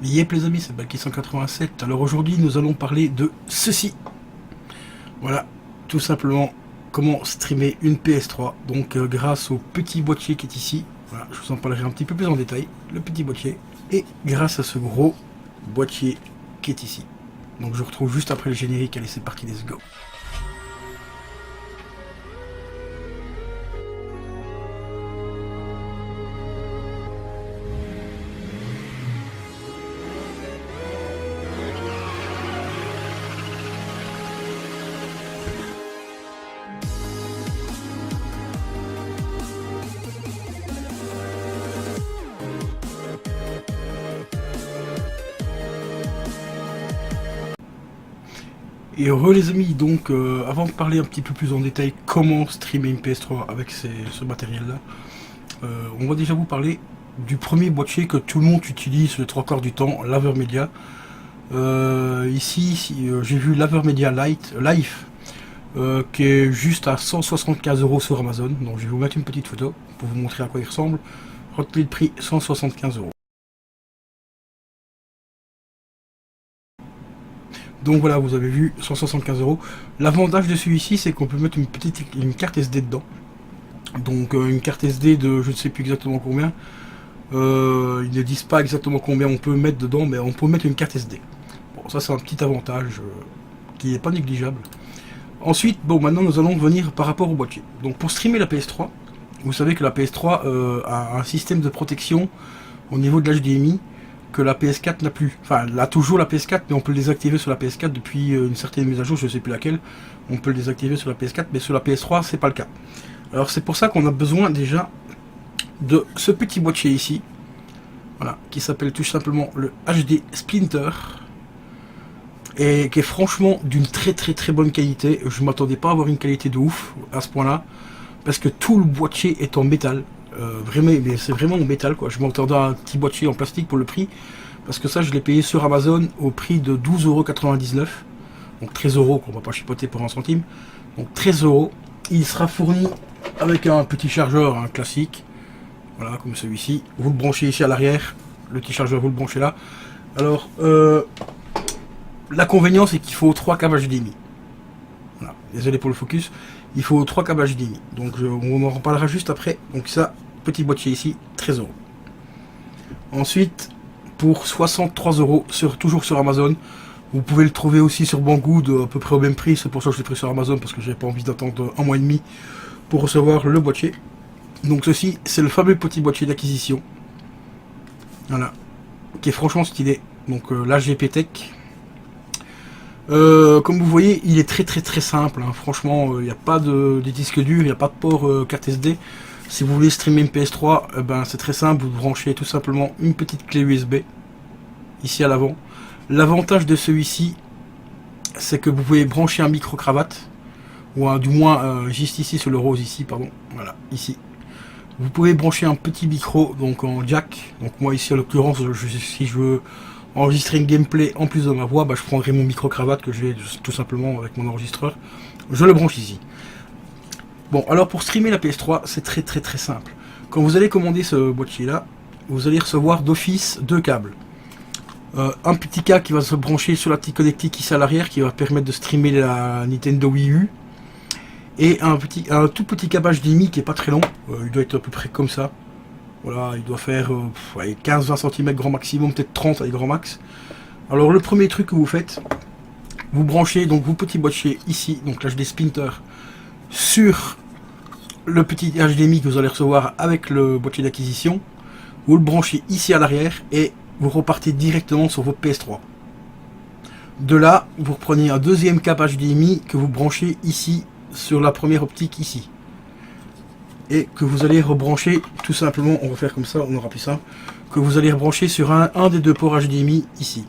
Yep les amis, c'est Balki 187. Alors aujourd'hui nous allons parler de ceci. Voilà, tout simplement comment streamer une PS3. Donc grâce au petit boîtier qui est ici. Voilà, je vous en parlerai un petit peu plus en détail. Le petit boîtier. Et grâce à ce gros boîtier qui est ici. Donc je vous retrouve juste après le générique. Allez, c'est parti, let's go. Et heureux les amis, donc avant de parler un petit peu plus en détail comment streamer une PS3 avec ce matériel là, on va déjà vous parler du premier boîtier que tout le monde utilise le 3/4 du temps, l'Avermedia. Ici j'ai vu l'Avermedia Life qui est juste à 175 € sur Amazon, donc je vais vous mettre une petite photo pour vous montrer à quoi il ressemble. Retenez le prix, 175 €. Donc voilà, vous avez vu, 175 €. L'avantage de celui-ci, c'est qu'on peut mettre une carte SD dedans. Donc une carte SD de je ne sais plus exactement combien. Ils ne disent pas exactement combien on peut mettre dedans, mais on peut mettre une carte SD. Bon, ça c'est un petit avantage qui n'est pas négligeable. Ensuite, bon, maintenant nous allons venir par rapport au boîtier. Donc pour streamer la PS3, vous savez que la PS3 a un système de protection au niveau de l'HDMI que la PS4 n'a plus. Enfin, elle a toujours la PS4, mais on peut le désactiver sur la PS4 depuis une certaine mise à jour, je ne sais plus laquelle. On peut le désactiver sur la PS4, mais sur la PS3, c'est pas le cas. Alors c'est pour ça qu'on a besoin déjà de ce petit boîtier ici, voilà, qui s'appelle tout simplement le HD Splinter, et qui est franchement d'une très bonne qualité. Je ne m'attendais pas à avoir une qualité de ouf à ce point-là, parce que tout le boîtier est en métal. Vraiment, mais c'est vraiment en métal quoi. Je m'attendais à un petit boîtier en plastique pour le prix, parce que ça je l'ai payé sur Amazon au prix de 12,99 €, donc 13 € qu'on va pas chipoter pour un centime, donc 13 €. Il sera fourni avec un petit chargeur, un classique, voilà, comme celui-ci. Vous le branchez ici à l'arrière, le petit chargeur vous le branchez là. Alors l'inconvénient c'est qu'il faut 3 câbles HDMI. Voilà, désolé pour le focus, il faut 3 câbles HDMI, donc on en reparlera juste après. Donc ça, petit boîtier ici, 13 €. Ensuite, pour 63 €, toujours sur Amazon, vous pouvez le trouver aussi sur Banggood à peu près au même prix. C'est pour ça que je l'ai pris sur Amazon, parce que j'avais pas envie d'attendre un mois et demi pour recevoir le boîtier. Donc ceci, c'est le fameux petit boîtier d'acquisition, voilà, qui est franchement stylé. Donc l'HGP Tech. Comme vous voyez, il est très simple, hein. Franchement, il n'y a pas de disque dur, il n'y a pas de port carte SD. Si vous voulez streamer une PS3, ben, c'est très simple, vous branchez tout simplement une petite clé USB ici à l'avant. L'avantage de celui-ci, c'est que vous pouvez brancher un micro-cravate, ou du moins juste ici sur le rose ici, pardon, voilà, ici. Vous pouvez brancher un petit micro, donc en jack. Donc moi ici en l'occurrence, si je veux enregistrer une gameplay en plus de ma voix, bah, je prendrai mon micro-cravate que j'ai tout simplement avec mon enregistreur. Je le branche ici. Bon, alors pour streamer la PS3, c'est très simple. Quand vous allez commander ce boîtier là, vous allez recevoir d'office 2 câbles. Un petit câble qui va se brancher sur la petite connectique ici à l'arrière, qui va permettre de streamer la Nintendo Wii U. Et un tout petit câble HDMI qui est pas très long, il doit être à peu près comme ça. Voilà, il doit faire 15-20 cm grand maximum, peut-être 30 avec grand max. Alors le premier truc que vous faites, vous branchez donc vos petits boîtiers ici, donc l'HD Splinter, sur le petit HDMI que vous allez recevoir avec le boîtier d'acquisition. Vous le branchez ici à l'arrière et vous repartez directement sur votre PS3. De là, vous reprenez un deuxième câble HDMI que vous branchez ici sur la première optique ici, et que vous allez rebrancher tout simplement, on va faire comme ça, on aura plus simple, que vous allez rebrancher sur un des deux ports HDMI ici.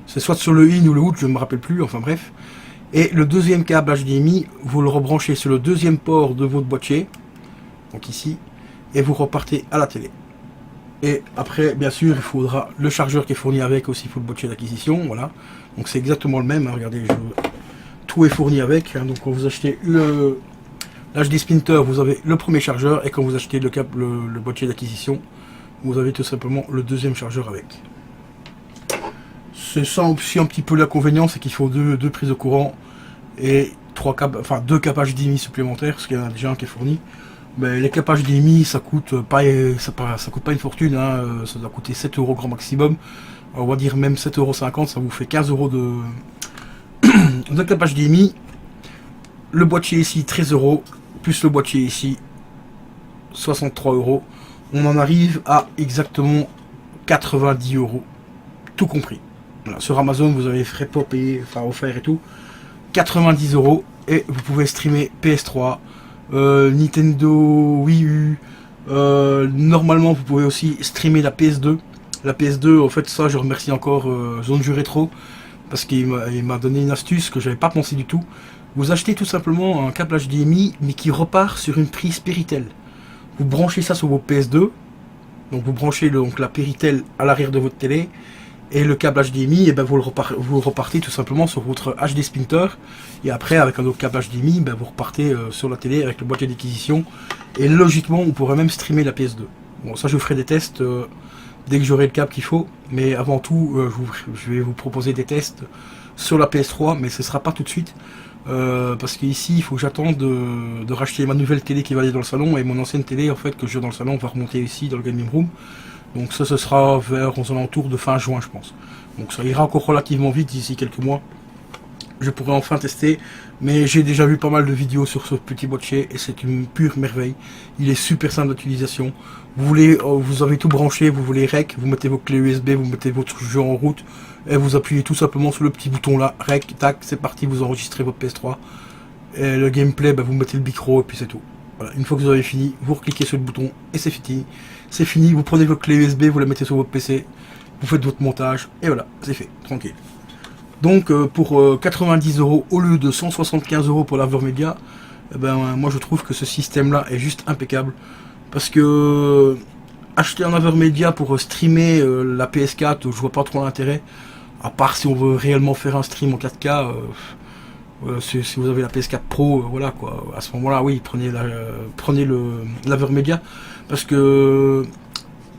C'est soit sur le in ou le out, je ne me rappelle plus, enfin bref. Et le deuxième câble HDMI, vous le rebranchez sur le deuxième port de votre boîtier, donc ici, et vous repartez à la télé. Et après, bien sûr, il faudra le chargeur qui est fourni avec aussi pour le boîtier d'acquisition, voilà. Donc c'est exactement le même, hein, regardez, tout est fourni avec, hein. Donc quand vous achetez l'HD Splinter, vous avez le premier chargeur, et quand vous achetez le boîtier d'acquisition, vous avez tout simplement le deuxième chargeur avec. C'est ça aussi un petit peu l'inconvénient, c'est qu'il faut deux prises de courant et deux câbles HDMI supplémentaires, parce qu'il y en a déjà un qui est fourni. Mais les câbles HDMI, ça coûte ça coûte pas une fortune, hein, ça doit coûter 7 euros grand maximum. On va dire même 7,50 €, ça vous fait 15 euros de câble HDMI. Le boîtier ici, 13 euros, plus le boîtier ici, 63 euros. On en arrive à exactement 90 euros, tout compris. Voilà, sur Amazon, vous avez frais pas payés, enfin offerts et tout. 90 euros et vous pouvez streamer PS3, Nintendo Wii U. Normalement, vous pouvez aussi streamer la PS2. La PS2, en fait, ça, je remercie encore Zone du Rétro parce qu'il m'a donné une astuce que j'avais pas pensé du tout. Vous achetez tout simplement un câble HDMI, mais qui repart sur une prise Péritel. Vous branchez ça sur vos PS2. Donc vous branchez donc la Péritel à l'arrière de votre télé. Et le câble HDMI, et ben vous le repartez tout simplement sur votre HD Splinter. Et après, avec un autre câble HDMI, ben vous repartez sur la télé avec le boîtier d'acquisition. Et logiquement, on pourrait même streamer la PS2. Bon, ça, je ferai des tests dès que j'aurai le câble qu'il faut. Mais avant tout, je vais vous proposer des tests sur la PS3, mais ce ne sera pas tout de suite. Parce qu'ici, il faut que j'attende de racheter ma nouvelle télé qui va aller dans le salon. Et mon ancienne télé, en fait, que j'ai dans le salon, va remonter ici, dans le gaming room. Donc ça, ce sera vers aux alentours de fin juin, je pense. Donc ça ira encore relativement vite d'ici quelques mois. Je pourrai enfin tester, mais j'ai déjà vu pas mal de vidéos sur ce petit boîtier et c'est une pure merveille. Il est super simple d'utilisation. Vous avez tout branché, vous voulez rec, vous mettez vos clés USB, vous mettez votre jeu en route et vous appuyez tout simplement sur le petit bouton là, rec, tac, c'est parti, vous enregistrez votre PS3. Et le gameplay, vous mettez le micro et puis c'est tout. Voilà, une fois que vous avez fini, vous recliquez sur le bouton et c'est fini. C'est fini, vous prenez votre clé USB, vous la mettez sur votre PC, vous faites votre montage et voilà, c'est fait, tranquille. Donc pour 90 euros au lieu de 175 euros pour l'Avermedia, moi je trouve que ce système là est juste impeccable. Parce que acheter un Avermedia pour streamer la PS4, je vois pas trop l'intérêt. À part si on veut réellement faire un stream en 4K. Si vous avez la PS4 Pro, voilà quoi. À ce moment-là, oui, prenez l'Avermedia. Parce que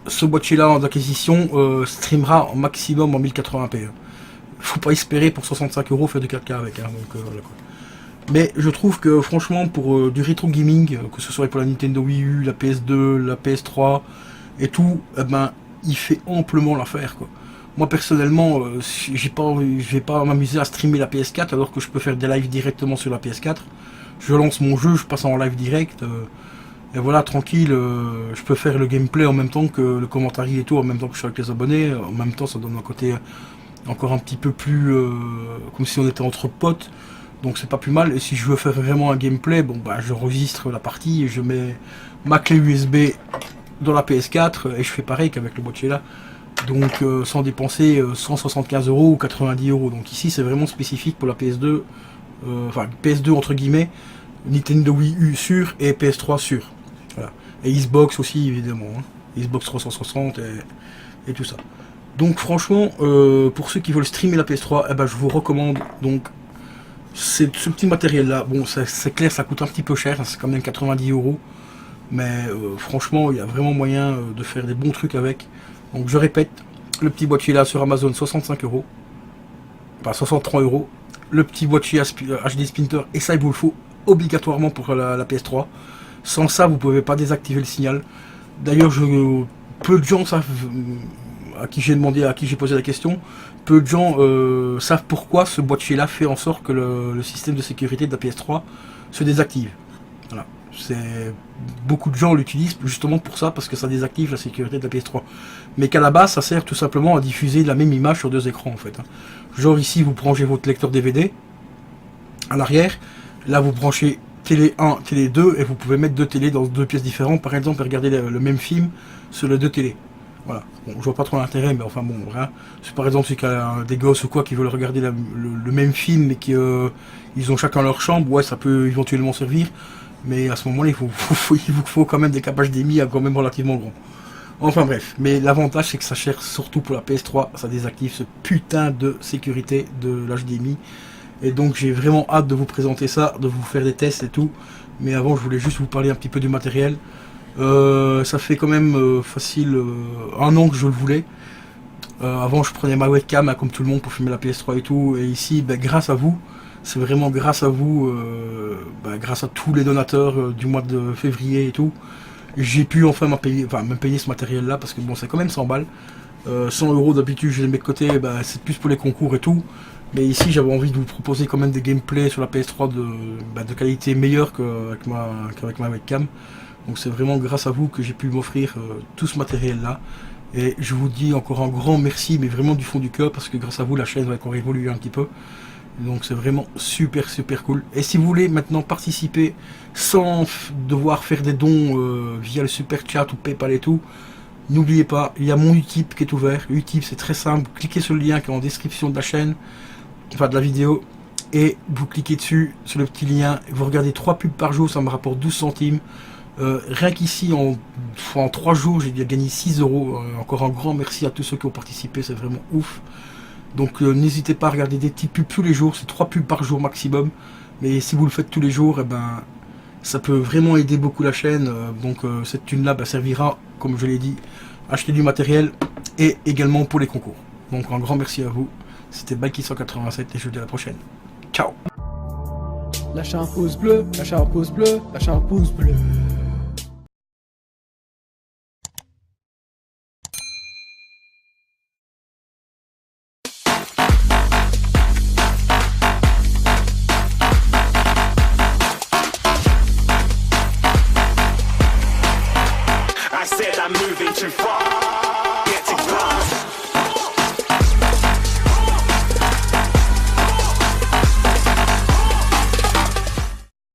ce boîtier-là d'acquisition streamera en maximum en 1080p. Faut pas espérer pour 65 euros faire du 4K avec. Hein, donc, voilà, quoi. Mais je trouve que franchement, pour du rétro gaming, que ce soit pour la Nintendo Wii U, la PS2, la PS3 et tout, il fait amplement l'affaire, quoi. Moi personnellement, je vais pas m'amuser à streamer la PS4 alors que je peux faire des lives directement sur la PS4. Je lance mon jeu, je passe en live direct. Et voilà, tranquille, je peux faire le gameplay en même temps que le commentaire et tout, en même temps que je suis avec les abonnés. En même temps, ça donne un côté encore un petit peu plus comme si on était entre potes. Donc c'est pas plus mal. Et si je veux faire vraiment un gameplay, je registre la partie et je mets ma clé USB dans la PS4 et je fais pareil qu'avec le boîtier là. Donc sans dépenser 175 euros ou 90 euros. Donc ici c'est vraiment spécifique pour la PS2, enfin PS2 entre guillemets, Nintendo Wii U sûr et PS3 sûr. Voilà. Et Xbox aussi évidemment, hein. Xbox 360 et tout ça. Donc franchement, pour ceux qui veulent streamer la PS3, je vous recommande donc ce petit matériel là. Bon, c'est clair, ça coûte un petit peu cher, hein, c'est quand même 90 euros. Mais franchement, il y a vraiment moyen de faire des bons trucs avec. Donc je répète, le petit boîtier là sur Amazon 65 euros, enfin 63 euros. Le petit boîtier HD Splinter, et ça il vous le faut obligatoirement pour la PS3. Sans ça, vous pouvez pas désactiver le signal. D'ailleurs, peu de gens savent, à qui j'ai demandé, à qui j'ai posé la question, peu de gens savent pourquoi ce boîtier là fait en sorte que le système de sécurité de la PS3 se désactive. Voilà. Beaucoup de gens l'utilisent justement pour ça, parce que ça désactive la sécurité de la PS3. Mais qu'à la base, ça sert tout simplement à diffuser la même image sur deux écrans en fait. Genre ici, vous branchez votre lecteur DVD à l'arrière. Là, vous branchez télé 1, télé 2, et vous pouvez mettre deux télés dans deux pièces différentes, par exemple, et regarder le même film sur les deux télés. Voilà. Bon, je vois pas trop l'intérêt, mais enfin bon, hein. C'est par exemple, si qu'il y a des gosses ou quoi qui veulent regarder le même film, mais qu'ils ont chacun leur chambre, ouais, ça peut éventuellement servir. Mais à ce moment-là, il vous faut quand même des câbles HDMI quand même relativement grands. Enfin bref, mais l'avantage c'est que ça cherche surtout pour la PS3, ça désactive ce putain de sécurité de l'HDMI. Et donc j'ai vraiment hâte de vous présenter ça, de vous faire des tests et tout. Mais avant, je voulais juste vous parler un petit peu du matériel. Ça fait quand même facile un an que je le voulais. Avant je prenais ma webcam hein, comme tout le monde pour filmer la PS3 et tout, et ici ben, grâce à vous, c'est vraiment grâce à vous, grâce à tous les donateurs du mois de février et tout, j'ai pu enfin me payer ce matériel là, parce que bon c'est quand même 100 balles. 100 euros d'habitude je les mets de côté, c'est plus pour les concours et tout. Mais ici j'avais envie de vous proposer quand même des gameplays sur la PS3 de qualité meilleure qu'avec ma webcam. Donc c'est vraiment grâce à vous que j'ai pu m'offrir tout ce matériel là. Et je vous dis encore un grand merci, mais vraiment du fond du cœur, parce que grâce à vous la chaîne va encore évoluer un petit peu. Donc c'est vraiment super cool. Et si vous voulez maintenant participer sans devoir faire des dons via le super chat ou PayPal et tout, n'oubliez pas, il y a mon Utip qui est ouvert. Utip c'est très simple, cliquez sur le lien qui est en description de la chaîne, enfin de la vidéo, et vous cliquez dessus, sur le petit lien, vous regardez 3 pubs par jour, ça me rapporte 12 centimes. Rien qu'ici en 3 jours j'ai gagné 6 euros. Encore un grand merci à tous ceux qui ont participé, c'est vraiment ouf. Donc n'hésitez pas à regarder des petites pubs tous les jours, c'est 3 pubs par jour maximum. Mais si vous le faites tous les jours, ça peut vraiment aider beaucoup la chaîne. Donc cette thune là servira, comme je l'ai dit, à acheter du matériel et également pour les concours. Donc un grand merci à vous. C'était Bikey187 et je vous dis à la prochaine. Ciao. Lâchez un pouce bleu, lâchez un pouce bleu, lâchez un pouce bleu. I said I'm moving too far.